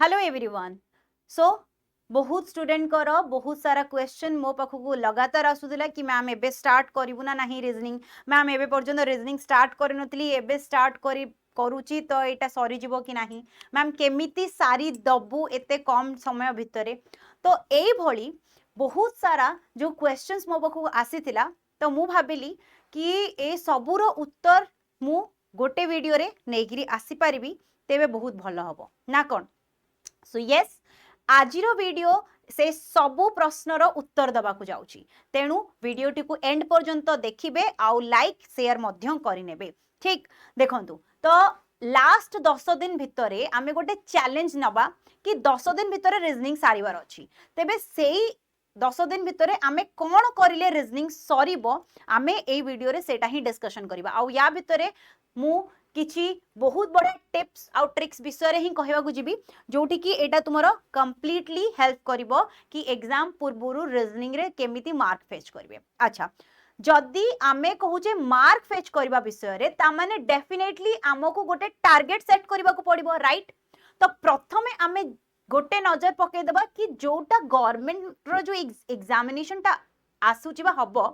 Hello everyone. सो बहुत student करो बहुत सारा क्वेश्चन मो पाखक लगातार आसूला कि मैम एबे स्टार्ट करू ना नहीं रीजनिंग मैम एबे पर्यंत रीजनिंग स्टार्ट करनथली एबे स्टार्ट करुची तो यहाँ सरीज कि नहीं मैम केमिति सारी दबु एते कम समय भितर तो यही बहुत सारा जो क्वेश्चंस मो पाखक आसीथिला तो मु भाबिली कि ए सबूर उत्तर मु गोटे वीडियो रे नेगिरी आसी परिबी तेबे बहुत भलो हबो ना कोन। सो यस आजिर वीडियो से सबु प्रश्नर उत्तर दबा को जाउची तेणु वीडियोटी को एंड पर्यंत देखिबे आउ लाइक शेयर मध्यम करिनेबे ठीक देखंतु तो लास्ट 10 दिन भितरे आमे गोटे चैलेंज नबा कि 10 दिन भितरे रीजनिंग सारिवार अछि तेबे सेही 10 दिन भितरे आमे कोन करिले रीजनिंग सरीबो आमे एई वीडियो रे सेटा ही डिस्कशन करबा आउ या भितरे मु किछि बहुत बड़ा टिप्स आउ ट्रिक्स विषय ही कहवा को जीवी जोटी कि एटा तुमरो कंप्लीटली हेल्प करिवो कि एग्जाम पूर्वरु रीजनिंग रे केमिति मार्क फेच करिवे। अच्छा जदि आमे कहूचे मार्क फेच करबा विषय रे ता माने डेफिनेटली हमको गोटे टार्गेट सेट करबा को पड़िबो राइट। तो प्रथमे आमे गोटे नजर पके देबा कि जोटा गवर्नमेंट रो जो एग्जामिनेशन ता आसुची बा हबो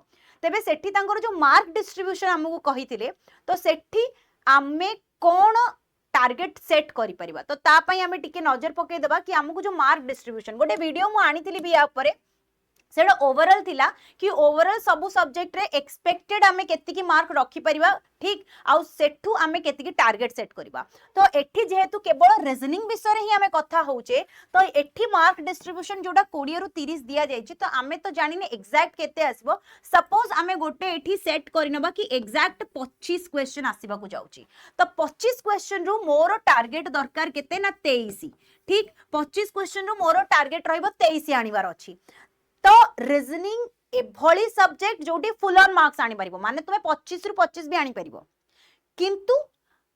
तेबे सेठी तांकर जो मार्क डिस्ट्रीब्यूशन हमको कहिथिले तो सेठी आमे कौन टार्गेट सेट करि परिबा तो ता पई आमे टिके नजर पके देबा कि हमको जो मार्क डिस्ट्रीब्यूशन गोटे वीडियो मु आनिथिली भी या ऊपर सेटा ओवरऑल थिला कि ओवरऑल सबु सब्जेक्ट रे एक्सपेक्टेड आमे केति की मार्क रखि परिबा ठीक आउ सेठू आमे केति की टारगेट सेट करिबा। तो एठी जेहेतु केवल रीजनिंग विषय रे ही आमे कथा होउचे तो एठी मार्क डिस्ट्रीब्यूशन जोडा 20 रु 30 दिया जायछि तो आमे तो जानिने एग्जैक्ट केते आसीबो सपोज आमे गोटे एठी सेट करिनबा कि एग्जैक्ट 25 क्वेश्चन आसीबा को जाउछि तो 25 क्वेश्चन रु मोर टारगेट दरकार केते ना 23 ठीक 25 क्वेश्चन रु मोर टारगेट रहइबो 23 आनिबार अछि। तो रीजनिंग एभली सब्जेक्ट जोटी फुल ऑन मार्क्स आनी परिबो माने तुमे 25 रु 25 भी आनी परिबो किंतु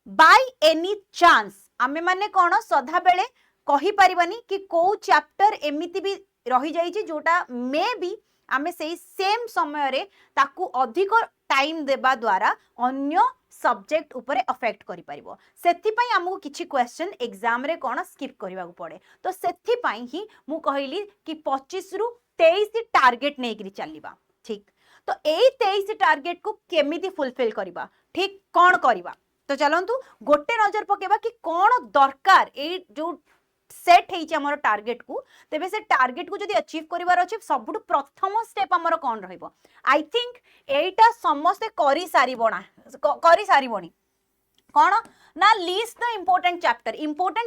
बाय एनी चांस आमे माने कोन सदा बेले कहि परिबानी कि को चैप्टर एमिति भी रहि जाई छि जोटा मे बी आमे सेही सेम समय रे ताकू अधिक टाइम देबा द्वारा अन्य सब्जेक्ट ऊपर अफेक्ट करि परिबो सेथि पई हमहु किछि क्वेश्चन एग्जाम रे कोन स्किप करबा को पड़े तो सेथि पई ही मु कहिली कि 25 रु 23 टार्गेट नहीं करी चलिबा ठीक। तो एई 23 टार्गेट को केमिति फुलफिल करिबा ठीक कोन करिबा तो चलंतु गोटे नजर पकेबा कि कोन दरकार ए जो सेट हेछि हमर टार्गेट को तेबे से टार्गेट को जदी अचीव करिवार अछि सबुठ प्रथम स्टेप हमर कोन रहइबो आई थिंक एटा समस्त करि सारिबोनी कोन ना list the important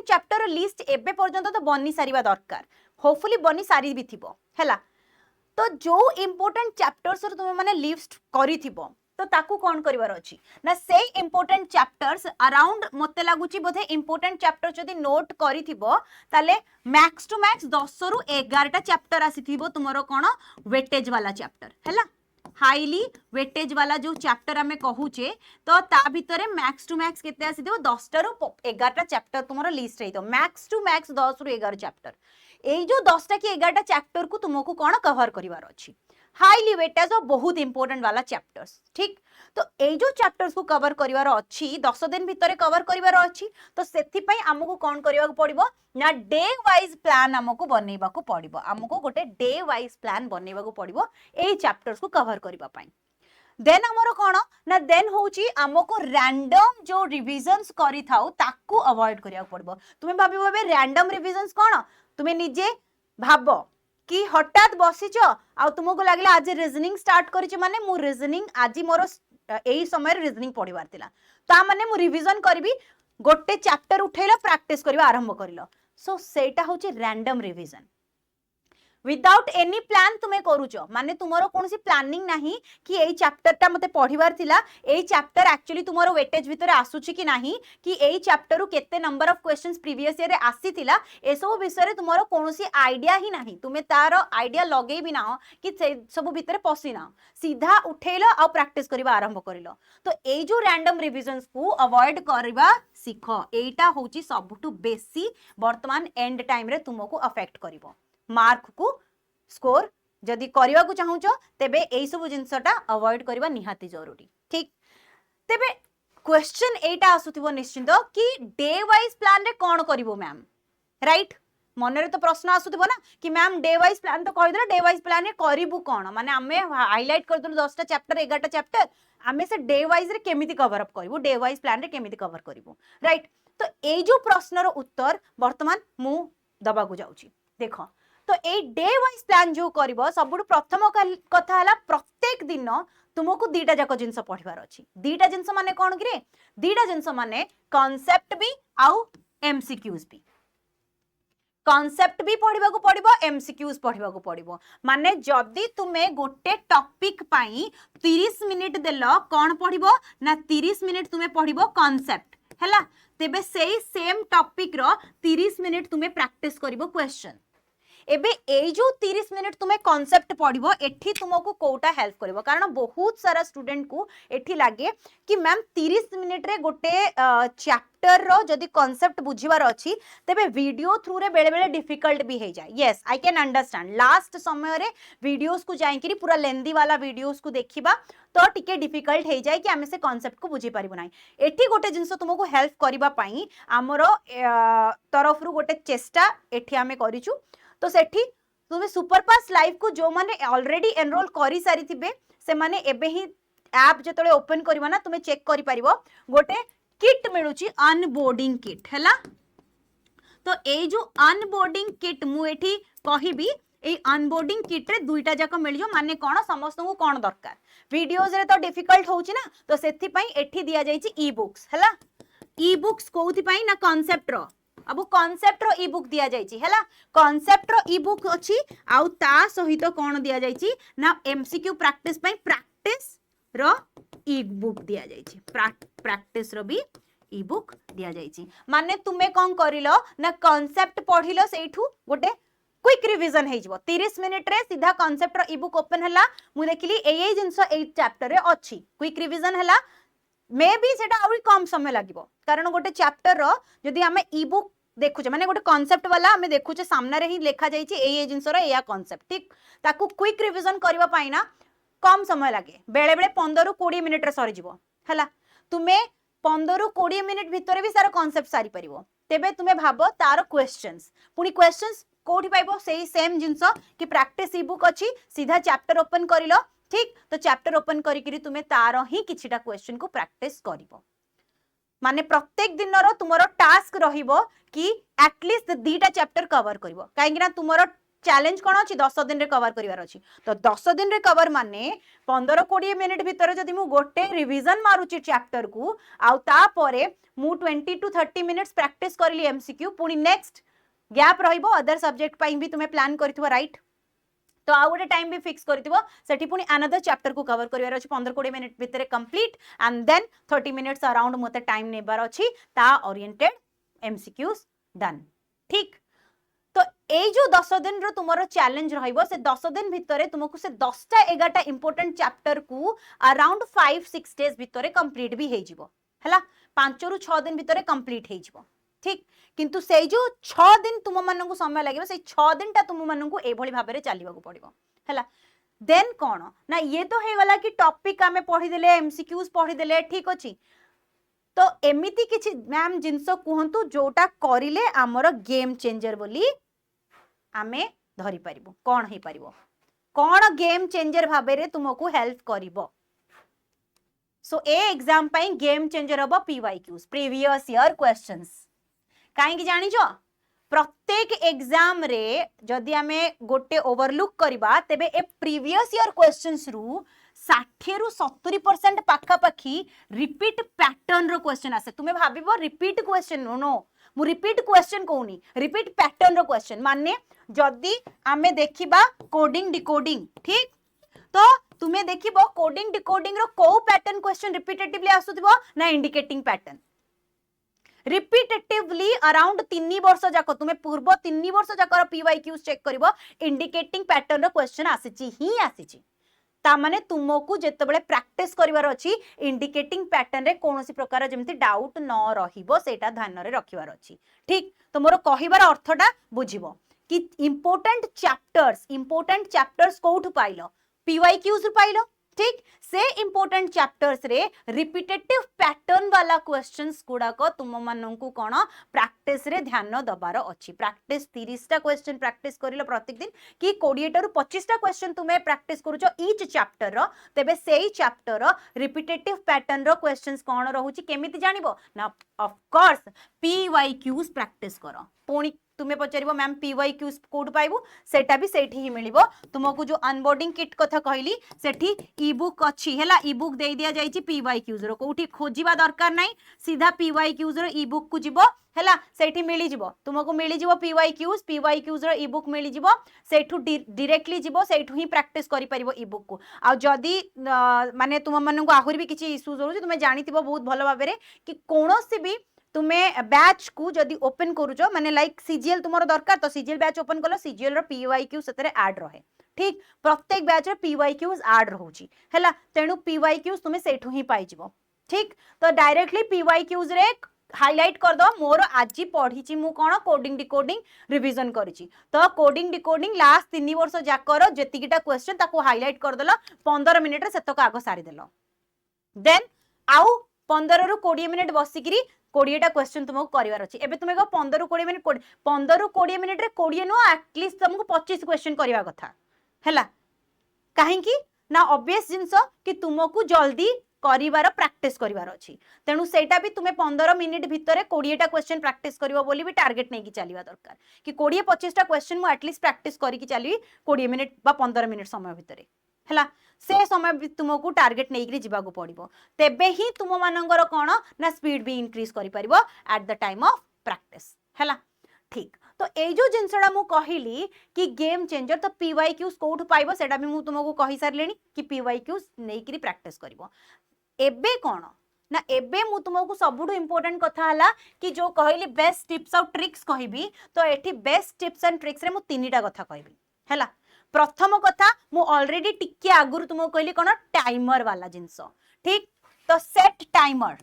chapter list एबे पर्यंत तो बनी सारिबा दरकार होपफुली बनी सारी भी थिबो हैला। तो जो इंपोर्टेंट चैप्टर्स तुम माने लिस्ट करिथिबो तो ताकू कोन करिवार अछि ना से इंपोर्टेंट चैप्टर्स अराउंड मते लागुची बोधे इंपोर्टेंट चैप्टर जदी नोट करिथिबो ताले मैक्स टू मैक्स 10 रु 11 टा चैप्टर आसीथिबो तुमरो कोन वेटेज वाला चैप्टर हैला हाईली वेटेज वाला जो चैप्टर हमें कहूचे तो ता भितरे मैक्स टू मैक्स केते आसीथिबो 10 टा रु 11 टा चैप्टर तुमरो लिस्ट रहितो मैक्स टू मैक्स 10 रु 11 चैप्टर एई जो 10 टा कि 11 टा चैप्टर को तुमको कोन कवर करिवार अछि हाईली वेटेज और बहुत इंपोर्टेंट वाला चैप्टर्स ठीक। तो एई जो चैप्टर्स को कवर करिवार अछि 10 दिन भितरे कवर करिवार अछि तो सेथि पई हमको कोन करिवा पड़िबो ना डे वाइज प्लान हमको बनेबा को पड़िबो हमको गोटे डे वाइज प्लान बनेबा को पड़िबो एई चैप्टर्स को कवर करिबा पई देन हमरो कोन ना देन होउची हमको रैंडम जो रिविजन्स करि थाउ ताकू अवॉइड करिया पड़िबो तुमे भाबिबो बे रैंडम रिविजन्स कोन तुमे निजे भाबो कि हठात बसिच आ तुमको लागला आज रीजनिंग स्टार्ट करिछ माने मु रीजनिंग आज मोर एई समय रीजनिंग पढिबार थिला ता माने मु रिवीजन करबी गोटे चैप्टर उठैला प्रैक्टिस करबा आरंभ करिलो सो सेटा होची random revision without any plan तुमे करूचो माने तुमरो कोनसी प्लानिंग नाही कि एई चैप्टर ता मते पढिबार थिला एई चैप्टर एक्चुअली तुमरो वेटेज भितरे आसुची कि नाही कि एई चैप्टर रु केते number of questions previous year रे आसी थिला एसो विषय रे तुमरो कोनसी आईडिया ही नाही तुमे तारो आईडिया लगेई भी ना कि सब भितरे पसी ना सीधा उठेलो आ प्रैक्टिस करबा आरंभ करिलो तो एई जो रैंडम रिविजन्स को अवॉइड करबा सिखो एटा होची सबटु बेसी वर्तमान एंड टाइम रे तुमको अफेक्ट करिवो मार्क को स्कोर जदि करबा को चाहूचो तेबे एई सब जिंसटा अवॉइड करबा निहाती जरूरी ठीक। तेबे क्वेश्चन एटा आसुथिबो निश्चित कि डे वाइज प्लान रे कोन करिवो मैम राइट मन रे तो प्रश्न आसुथिबो ना कि मैम डे वाइज प्लान तो कहि देला डे वाइज प्लान रे करिवु कोन माने आमे हाइलाइट कर दलु 10टा चैप्टर 11टा चैप्टर आमे से डे वाइज रे केमिति कवर अप करिवु डे वाइज प्लान रे केमिति कवर करिवु राइट तो एई जो प्रश्न रो उत्तर वर्तमान मु दबा को जाउची देखो तो ए डे वाइज प्लान जो करिवो सबुठु प्रथम कथा हला प्रत्येक दिन तुमको दीटा जाक जिनस पढ़िबार अछि दीटा जिनस माने कोन कि रे दीटा जिनस माने कांसेप्ट भी आउ एमसीक्यूज भी कॉन्सेप्ट भी पढ़ा को पड़ो एमसीक्यूज पढ़ा को पड़ो माने जदि तुम्हें गोटे टॉपिक पाई 30 मिनिट देल कौन पढ़ो ना 30 मिनिट तुम्हें पढ़ो कॉन्सेप्ट हैला तेबे सेही सेम टॉपिक रो 30 मिनिट तुम्हें प्रैक्टिस करिवो क्वेश्चन एबे ए जो 30 मिनिट तुम्हें कॉन्सेप्ट पढ़िबो एठी तुमको कोटा हेल्प करिवो कारण बहुत सारा स्टूडेंट को एठी लागे कि मैम 30 मिनिट रे गोटे चैप्टर रो जदी कॉन्सेप्ट बुझिबार अछि तबे वीडियो थ्रू रे बेले बेले डिफिकल्ट भी हे जाय yes I can understand last समय रे वीडियोस को जाई करी पूरा लेंदी वाला वीडियोस को देखिबा तो टिके डिफिकल्ट हे जाय कि आमे से कॉन्सेप्ट को बुझी पारिबो नाही एठी गोटे जिंस तुमको हेल्प करिबा पई हमरो तरफ रु गोटे चेष्टा एठी आमे करिचु तो सेठी तुम्हें सुपरफास्ट लाइव को जो माने ऑलरेडी एनरोल करी सारी थिबे से माने एबे ही ऐप जेतले ओपन करबा ना तुम्हें चेक करि परिबो गोटे किट मिलुची अनबोर्डिंग किट हैला तो ए जो अनबोर्डिंग किट मु एठी कहिबी ए अनबोर्डिंग किट रे दुईटा जाक मिलियो माने कोन समस्त को कोन दरकार वीडियोज रे तो डिफिकल्ट होउची ना तो सेथि पई एठी दिया जाईची ई बुक्स हैला ई बुक्स कोउथि पई ना कांसेप्ट रो अब कॉन्सेप्ट रो ई बुक दिया जायची हैला कॉन्सेप्ट रो ई बुक अछि आउ ता सहित कोन दिया जायची ना एमसीक्यू प्रैक्टिस पई प्रैक्टिस रो ई बुक दिया जायची प्रैक्टिस रो भी ई बुक दिया जायची माने तुमे कोन करिलो ना कॉन्सेप्ट पढिलो सेठू गोटे क्विक रिवीजन हे जिवो 30 मिनिट रे सीधा कॉन्सेप्ट रो ई बुक ओपन हला मु देखिली एई जिंस 8 चैप्टर रे अछि क्विक रिवीजन हला मे बी सेटा आउरी कम समय लागिवो कारण गोटे चैप्टर रो जदी हमें ई बुक देखुचे माने गोटे कांसेप्ट वाला हमें देखुचे सामने रे ही लिखा जाईची ए जिंस रो एया कांसेप्ट ठीक ताकू क्विक रिवीजन करबा पाई ना कम समय लागे बेले बेले 15 रु 20 मिनिट रे सरी जिवो हला तुमे 15 रु 20 मिनिट भितरे भी सारा कांसेप्ट सारी परिवो तेबे तुमे भाबो तार क्वेश्चंस पुनी क्वेश्चंस कोठी पाइबो सेही सेम जिंस कि प्रैक्टिस ई बुक अछि सीधा चैप्टर ओपन करिलो ठीक तो चैप्टर ओपन करी करी तुमे तार ही किछिटा क्वेश्चन को प्रैक्टिस करिवो माने प्रत्येक दिन रो तुमरो टास्क रहिबो कि एटलीस्ट 2टा चैप्टर कवर करिवो काहे कि ना तुमरो चैलेंज कोन अछि 10 दिन रे कवर करिवार अछि तो 10 दिन रे कवर माने 15-20 मिनिट भितर जदी मु गोटे रिवीजन मारुची चैप्टर को आउ ता परे मु 20-30 मिनिट्स प्रैक्टिस करली एमसीक्यू पुनी नेक्स्ट गैप रहिबो अदर सब्जेक्ट पई भी तुमे प्लान करिथबो राइट तो आउ गोटे टाइम भी फिक्स करथिबो सेठी पुनी अनदर चैप्टर को कवर करिवार अछि 15-20 मिनिट भितर complete and then 30 minutes around मते टाइम नेबार अछि ता ओरिएंटेड एमसीक्यूज डन ठीक तो ए जो 10 दिन रो तुमरो चैलेंज रहिबो से 10 दिन भितरे तुमको से 10टा 11टा इंपोर्टेंट चैप्टर को अराउंड 5-6 डेज भितरे कंप्लीट भी हे जिवो हला 5 रु 6 दिन भितरे कंप्लीट हे जिवो ठीक किंतु से जो 6 दिन तुम मानन को समय लागिबो से 6 दिन ता तुम मानन को ए भली भाबरे चलीबा को पड़िबो हला देन कोन ना ये तो हे गला कि टॉपिक आमे पढी देले एमसीक्यूज पढी देले ठीक अछि तो एमिति किछि मैम जिंस कहंतु जोटा करिले हमर गेम चेंजर बोली आमे धरि परिबो कोन हे परिबो कोन गेम चेंजर भाबरे तुमको हेल्प करिवो सो ए एग्जाम पई गेम चेंजर हबो पीवाईक्यूज प्रीवियस ईयर क्वेश्चंस काहे कि जानि जो प्रत्येक एग्जाम रे जदि आमे गोटे ओवरलुक करबा तेबे ए प्रीवियस ईयर क्वेश्चंस रु 60 रु 70% पाखा पाखी रिपीट पैटर्न रो क्वेश्चन आसे तुमे भाबिबो रिपीट क्वेश्चन नो मु रिपीट क्वेश्चन कहूनी रिपीट पैटर्न रो क्वेश्चन माने जदि आमे देखिबा कोडिंग डिकोडिंग ठीक तो तुमे देखिबो कोडिंग डिकोडिंग रो को पैटर्न क्वेश्चन रिपीटेटिवली आसुथिबो ना इंडिकेटिंग पैटर्न रिपीटेटिवली अराउंड 3 वर्ष जाक तुम्हें पूर्व 3 वर्ष जाकर पीवाईक्यूज चेक करिवो इंडिकेटिंग पैटर्न रो क्वेश्चन आसीची ही आसीची ता माने तुमको जेतेबेले प्रैक्टिस करिवार अछि इंडिकेटिंग पैटर्न रे कोनोसी प्रकार जेमति डाउट न रहिबो सेटा ध्यान रे रखिवार अछि ठीक तो मोर कहिबार अर्थटा बुझिबो कि इंपोर्टेंट चैप्टर्स कोठु पाइलो पीवाईक्यूज रु पाइलो ठीक से इंपोर्टेंट चैप्टर्स रे रिपीटेटिव पैटर्न वाला क्वेश्चंस गुड़ाक तुम मानू कौन प्रैक्टिस रे ध्यान दबार अच्छी प्रैक्टिस 30टा क्वेश्चन प्रैक्टिस कर प्रत्येक दिन कि 20 रु 25टा क्वेश्चन तुम्हें प्रैक्टिस करूछ ईच चैप्टर तेबे सेही चैप्टर रिपीटेटिव पैटर्न रो क्वेश्चंस कौन रहउची केमिति जानिबो ना ऑफ कोर्स PYQs प्रैक्टिस करो पुणी तुम्हें पचार मैम PYQs कोड पाइबू सेटा भी सेठी ही मिलिबो तुमको जो अनबोर्डिंग किट कथा कहली सेठी ई बुक अच्छी हैला ई बुक दे दिया जाइची PYQs रो कोठी खोजिबा दरकार नाही सीधा PYQs रो ई बुक को जिवो हैला सेठी मिली जिवो तुमको मिली जिवो PYQs रो ई बुक मिली जिवो सेठू डायरेक्टली जिवो सेठू ही प्रैक्टिस करि परिबो ई बुक को आ जदी माने तुम मानन को आहुरी भी किछि इश्यूज होउची तुमे जानिथिबो बहुत भलो भाबरे कि कोनोसी भी तुम्हें बैच को जदि ओपन करूछ माने लाइक सीजीएल तुमरो दरकार तो सीजीएल बैच ओपन कलो सीजीएल रो PYQ सेतरे ऐड रहे ठीक प्रत्येक बैच रे PYQs ऐड रहउची हैला तेनु PYQs तुमे सेठू ही पाई जिवो ठीक तो डायरेक्टली PYQs रे हाईलाइट कर दो मोर आज पढ़ी मु कौन कोडिंग डिकोडिंग रिवीजन करिछि तो कोडिंग डिकोडिंग लास्ट 3 वर्ष जाकर जेतिकिटा क्वेश्चन ताको हाईलाइट कर देलो 15 मिनिट रे सेतक आगो सारी देलो देन आउ 15 रु 20 मिनिट बसिकिरी 20टा क्वेश्चन तुमको करिवार अछि एबे तुमे 15 रु 20 मिनिट 15 रु 20 मिनिट रे 20 नो एटलीस्ट तुमको 25 क्वेश्चन करिवा कथा हैला काहे की ना ऑब्वियस जिंस कि तुमको जल्दी करिवार प्रैक्टिस करिवार अछि तेनु सेटा भी तुमे 15 मिनिट भितरे 20टा क्वेश्चन प्रैक्टिस करिवो बोली भी टारगेट नै कि चलीवा दरकार कि 20 25टा क्वेश्चन मु एटलीस्ट प्रैक्टिस करी कि चली 20 मिनिट बा 15 मिनिट समय भितरे हैला से समय भी तुमको टारगेट नहीं कि जीवा पड़ो तेबे ही तुम मानकर कौन ना स्पीड भी इंक्रीज कर पारिबो at the time of practice हैला ठीक तो ये जो जिनसटा मु कहली कि गेम चेंजर तो PYQs कोठु पाइबो सेटा भी मु तुमको कहि सारलेनी कि PYQs नै कि प्रैक्टिस करिवो एबे कौन ना एबे मु तुमको सबुठु इंपोर्टेंट कथा हला कि जो कहली बेस्ट टिप्स और ट्रिक्स कहबी तो एठी बेस्ट टिप्स एंड ट्रिक्स रे मु तीनटा कथा कहबी हैला प्रथम कथा मु ऑलरेडी टिके आगुरु तुमको कहली कोन टाइमर वाला जिंस ठीक तो सेट टाइमर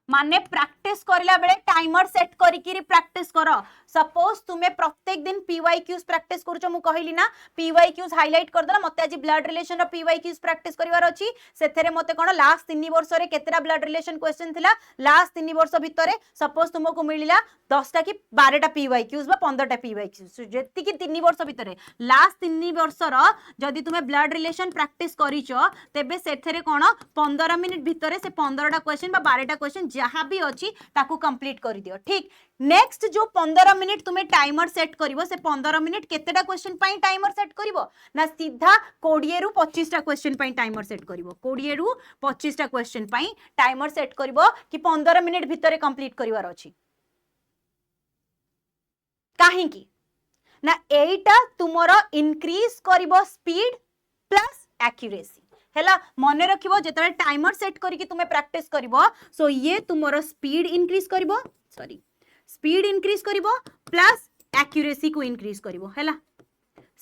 माने प्रैक्टिस करला बेले टाइमर सेट करिकिरी प्रैक्टिस करो सपोज तुमे प्रत्येक दिन PYQs प्रैक्टिस करूछ मु कहली ना PYQs हाईलाइट कर दला मते आज ब्लड रिलेशन रो PYQs प्रैक्टिस करिवार अछि सेथरे मते कोन लास्ट 3 वर्ष रे केतेरा ब्लड रिलेशन क्वेश्चन थिला लास्ट 3 वर्ष भितरे सपोज तुमको मिलिला 10टा कि 12टा PYQs बा 15टा PYQs जेति कि 3 वर्ष भितरे लास्ट 3 वर्ष रो जदी तुमे ब्लड रिलेशन प्रैक्टिस करिचो तेबे सेथरे कोन 15 मिनिट भितरे से 15टा क्वेश्चन बा 12टा क्वेश्चन जहाँ भी अच्छी ताकू कंप्लीट कर दियो ठीक नेक्स्ट जो 15 मिनिट तुम्हें टाइमर सेट करिवो से 15 मिनिट केतेटा क्वेश्चन पाई टाइमर सेट करिवो ना सीधा 20 रु 25टा क्वेश्चन पाई टाइमर सेट करिवो 20 रु 25टा क्वेश्चन पाई टाइमर सेट करिवो कि 15 मिनिट भितरे कंप्लीट करिवार अछि काहे की ना एटा तुमरो इंक्रीज करिवो स्पीड प्लस एक्यूरेसी हैला मने रखिबो जेतरे टाइमर सेट करके तुमे प्रैक्टिस करिवो सो ये तुमरो स्पीड इंक्रीज करिवो सॉरी स्पीड इंक्रीज करिवो प्लस एक्यूरेसी को इंक्रीज करिवो हैला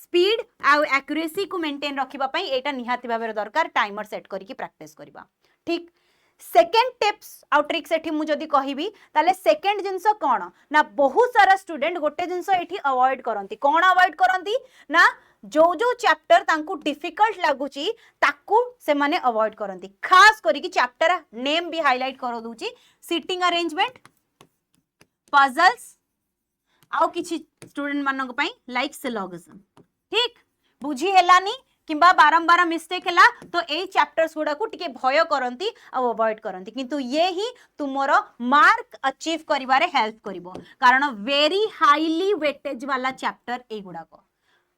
स्पीड आ एक्यूरेसी को मेंटेन रखिबा पई एटा निहाती भाबे दरकार टाइमर सेट करके प्रैक्टिस करिबा ठीक सेकेंड टिप्स आउ ट्रिक्स एठी मु जदी कहिबी ताले सेकेंड जिंस कोन ना बहुत सारा स्टूडेंट गोटे जिंस एठी अवॉइड करंती कोन अवॉइड करंती ना जो जो चैप्टर तांकू डिफिकल्ट लागुची ताकू से माने अवॉइड करंती खास करी कि चैप्टर नेम भी हाईलाइट कर दूची सिटिंग अरेंजमेंट पजल्स आउ किछि स्टूडेंट मानक पई लाइक सिलोगिज्म ठीक बुझी हेलानी किंबा बारंबार मिस्टेक हैला तो ए चैप्टर्स गुडा को टिके भय करंती आ अवॉइड करंती किंतु ये ही तुमरो मार्क अचीव करिवारे हेल्प करिवो कारण वेरी हाईली वेटेज वाला चैप्टर ए गुडा को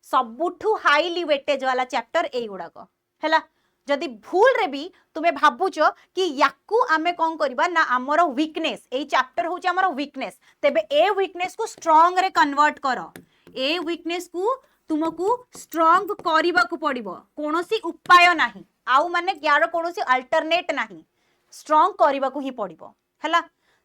सबुठु हाईली वेटेज वाला चैप्टर ए गुडा को हैला जदि भूल रे भी तुमे भाबुच कि याकू आमे कोन करबा ना हमरो वीकनेस ए चैप्टर होची हमरो वीकनेस तेबे ए वीकनेस को स्ट्रांग रे कन्वर्ट करो ए वीकनेस को तुमको स्ट्रांग करिबा को पड़िबो कोनोसी उपाय नाही आउ माने यार कोनोसी अल्टरनेट नाही स्ट्रांग करिबा को ही पड़िबो हैला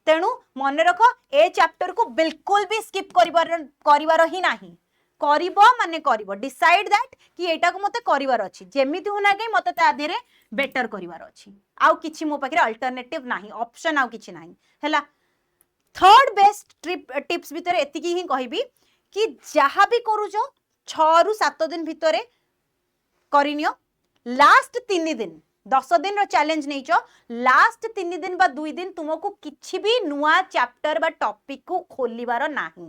तेनु मने रखो ए चैप्टर को बिल्कुल भी स्किप करिवार ही नाही करिबो माने करिबो डिसाइड दैट कि एटा को मते करिवार अछि जेमिति होना के मते ता देरे बेटर करिवार अछि आउ किछि मो पाखरे अल्टरनेटिव नाही ऑप्शन आउ किछि नाही हैला थर्ड बेस्ट टिप्स भीतर एतिकी ही कहिबी कि जहा भी करूजो 6 रु 7 दिन भितरे करिनियो लास्ट 3 दिन 10 दिन रो चैलेंज नहीं चो लास्ट 3 दिन बा 2 दिन तुमको किछि भी नुआ चैप्टर बा टॉपिक को खोलिबार नाही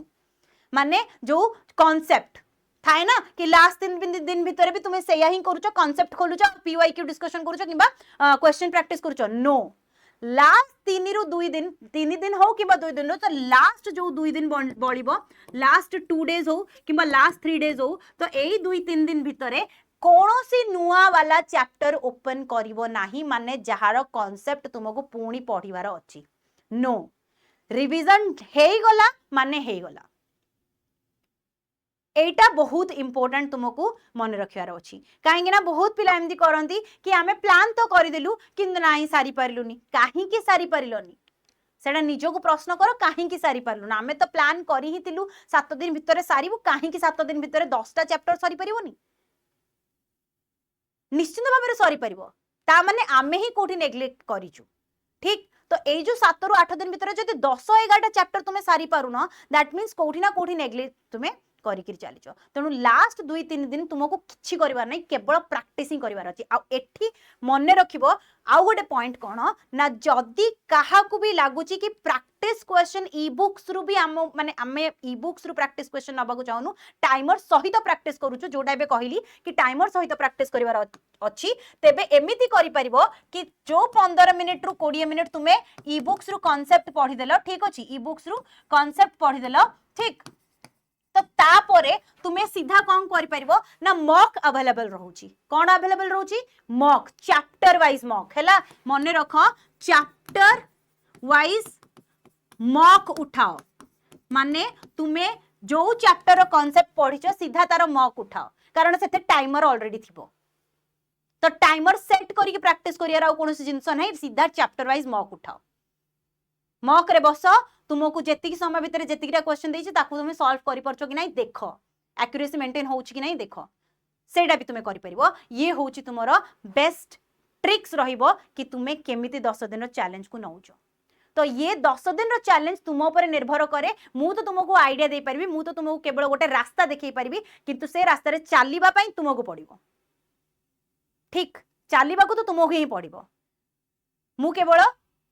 माने जो कॉन्सेप्ट थाए ना कि लास्ट 3 दिन भितर भी तुम्हें सेया ही करूचो कॉन्सेप्ट खोलुचो पीवाईक्यू डिस्कशन करूचो किबा क्वेश्चन प्रैक्टिस करूचो नो लास्ट 3 रु 2 दिन 3 दिन हो कि 2 दिन हो तो लास्ट जो 2 दिन बळिबो लास्ट 2 डेज हो कि लास्ट 3 डेज हो तो एई 2-3 दिन भितरे कौनसी नुआ वाला चैप्टर ओपन करिवो नाही माने जहार कॉन्सेप्ट तुमको पुणी पढ़िबार अछि नो रिवीजन हेई गला माने हेई गला एटा बहुत इंपोर्टेंट तुमको मन रखियार अछि काहेकि ना बहुत पिला एमदी करंती कि आमे प्लान तो करिदेलु किंतु नाही सारी परिलुनी काहे कि सारी परिलोनी सेटा निजो को प्रश्न करो काहे कि सारी परिलुना आमे तो प्लान करी ही तिलु 7 दिन भितरे सारीबु काहे कि 7 दिन भितरे 10टा चैप्टर सारी परिबोनी निश्चित भाव में सरी पार ता माने आमे ही कोठी नेग्लेक्ट करिचु ठीक तो ए जो 7 रु 8 दिन भितर जदि 10-11टा चैप्टर तुमे सारी पारुना दैट मीन्स कोठी ना कोठी नेग्लेक्ट तुमे करिकिर चलीच तेणु लास्ट 2-3 दिन तुमको किछि करिवार नै केवल प्रैक्टिस ही करिवार अछि आ एठी मने रखिबो आउ गोटे पॉइंट कोन ना जदि काहा को भी लागुची कि प्रैक्टिस क्वेश्चन ई बुक्स रु भी हम माने आमे ई बुक्स रु प्रैक्टिस क्वेश्चन नबा को चाहनु टाइमर सहित प्रैक्टिस करूछु जोटा बे कहली कि टाइमर सहित प्रैक्टिस करिवार अछि तेबे एमिति करि परिबो कि जो 15 मिनिट रु 20 मिनिट तुमे ई बुक्स रु कांसेप्ट पढि देलो ठीक अछि ई बुक्स रु कांसेप्ट पढि देलो ठीक तो तापरे तुम्हें सीधा कौन कर परिबो ना मॉक अवेलेबल रहउची कौन अवेलेबल रहउची मॉक चैप्टर वाइज मॉक हैला मने रखो चैप्टर वाइज मॉक उठाओ माने तुम्हें जो चैप्टर रो कांसेप्ट पढिचो सीधा तार मॉक उठाओ कारण सेते टाइमर ऑलरेडी थिबो तो टाइमर सेट करिके प्रैक्टिस करियार आ कोनोसी जिंस नै सीधा चैप्टर वाइज मॉक उठाओ मॉक रे बस तुमको जेतिक समय भितर जेतिकटा क्वेश्चन देछि ताकू तुमे सॉल्व करि परछो कि नै देखो एक्यूरेसी मेंटेन होउछि कि नै देखो सेटा भी तुमे करि परिबो ये होउछि तुमरो बेस्ट ट्रिक्स रहिबो कि तुमे केमिति 10 दिन रो चैलेंज को नउचो तो ये 10 दिन रो चैलेंज तुम ऊपर निर्भर करे मु तो तुमको आईडिया दे परबी मु तो तुमको केवल गोटे रास्ता देखै परबी किंतु से रास्ता रे चालीबा पई तुमको पड़िबो ठीक चालीबा को तो तुमको ही पड़िबो मु केवल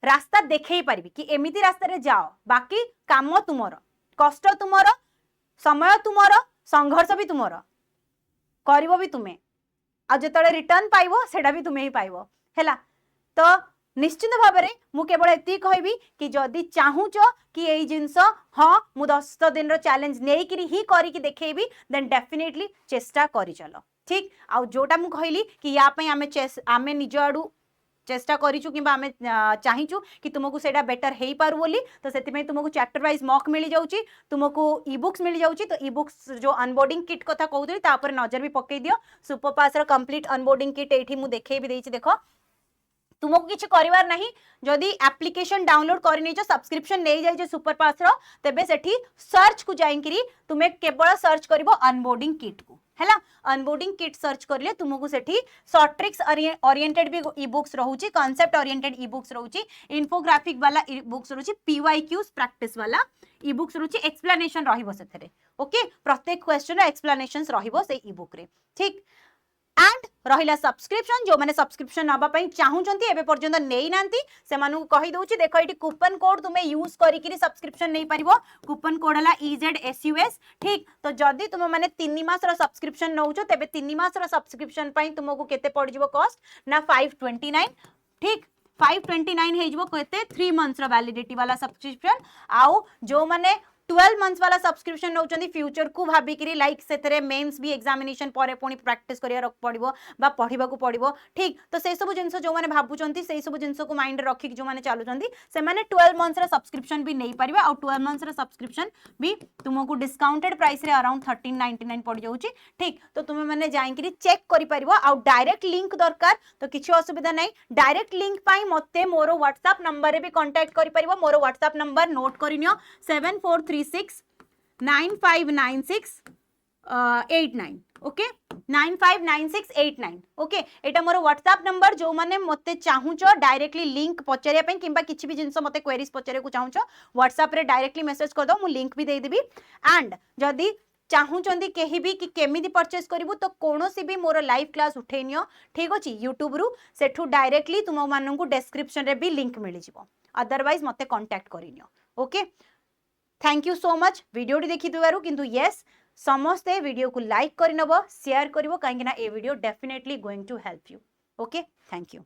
रास्ता देखई पारिबी कि एमिति रास्ता रे जाओ बाकी काम तुमर कष्ट तुमर समय तुमर संघर्ष भी तुमर करिवो भी तुमे आ जेतळे रिटर्न पाइबो सेटा भी तुमे ही पाइबो हैला तो निश्चित भाव में मु केवल एति कहबी कि जदि चाहूचो कि एई जिंस हां मु 10 दिन रो चैलेंज नै करी ही करी कि देखेबी देन डेफिनेटली चेष्टा करी चलो ठीक आ जोटा मु कहली कि या पई आमे निज आडू चेष्टा करिछु कि आमे चाहिछु कि तुमको सेटा बेटर हेई पारु बोली तो सेति में तुमको चैप्टर वाइज मॉक मिली जाउची तुमको ई बुक्स मिली जाउची तो ई बुक्स जो अनबोर्डिंग किट कथा कहउतली ता पर नजर भी पकई दियो सुपर पास रो कंप्लीट अनबोर्डिंग किट एठी मु देखै भी देछि देखो तुमको किछि करिवार नाही जदि एप्लीकेशन डाउनलोड करि नै जो सब्सक्रिप्शन नै जाय जे सुपर पास रो तबे सेठी सर्च को जाइकरी तुमे केवल सर्च करबो अनबोर्डिंग किट को हैला अनबोर्डिंग किट सर्च करले तुमको सेठी शॉर्ट ट्रिक्स ओरिएंटेड भी ई बुक्स रहउची कांसेप्ट ओरिएंटेड ई बुक्स रहउची इन्फोग्राफिक वाला ई बुक्स रहउची पीवाईक्यूज प्रैक्टिस वाला ई बुक्स रहउची एक्सप्लेनेशन रहिबो सेथरे ओके प्रत्येक क्वेश्चन रो एक्सप्लेनेशंस रहिबो से ई बुक रे ठीक एंड रहिला सब्सक्रिप्शन जो माने सब्सक्रिप्शन नबा पई चाहूचंती एबे पर्यंत नेई नांती से मानु कहि दोउची देखो एटी कूपन कोड तुमे यूज करी कि सब्सक्रिप्शन नै परिबो कूपन कोड हला EZSUS ठीक तो जदी तुम माने 3 मास रो सब्सक्रिप्शन नउचो तेबे 3 मास रो सब्सक्रिप्शन पई तुमको केते पड़ जिवो कॉस्ट ना 529 ठीक 529 हे जिवो केते 3 मंथ्स रो वैलिडिटी वाला सब्सक्रिप्शन आउ जो माने 12 मंथ्स वाला सब्सक्रिप्शन नउचंदी फ्यूचर को भाबी करी लाइक सेतरे मेंस भी एग्जामिनेशन परे पुनी प्रैक्टिस करिया रख पड़िबो बा पढिबा को पड़िबो ठीक तो से सब जिंस जो माने भाबुचंती से सब जिंस को माइंड रखी जो माने चालुचंती से माने 12 मंथ्स रा सब्सक्रिप्शन भी नहीं परिबा और 12 मंथ्स रा सब्सक्रिप्शन भी तुमको डिस्काउंटेड प्राइस रे अराउंड 1399 पड़ जाउची ठीक तो तुमे माने जाई करी चेक करि परिबो और डायरेक्ट लिंक दरकार तो किछि असुविधा नै डायरेक्ट लिंक पाई मते मोरो WhatsApp नंबर रे भी कांटेक्ट करि परिबो मोरो WhatsApp नंबर नोट करिनियो 7436959689 ओके 959689 ओके एटा मोर WhatsApp नंबर जो माने मते चाहूचो डायरेक्टली लिंक पचरिया पई किबा किछि भी जिंस मते क्वेरीज पचरे को चाहूचो WhatsApp रे डायरेक्टली मेसेज कर दो मु लिंक भी दे देबी एंड जदी चाहूचंदी केही भी कि केमिति परचेस करिवु तो कोनोसी भी मोर लाइव क्लास उठेई नियो ठीक अछि यूट्यूब रु सेठू डायरेक्टली तुम माननकु डिस्क्रिप्शन रे भी लिंक मिली जिवो अदरवाइज मते कांटेक्ट करि neo okay thank you so much video देखि दुआरु किंतु यस समस्ते वीडियो को लाइक करिनबो शेयर करिवो काहे कि ना ए video definitely going to help you okay thank you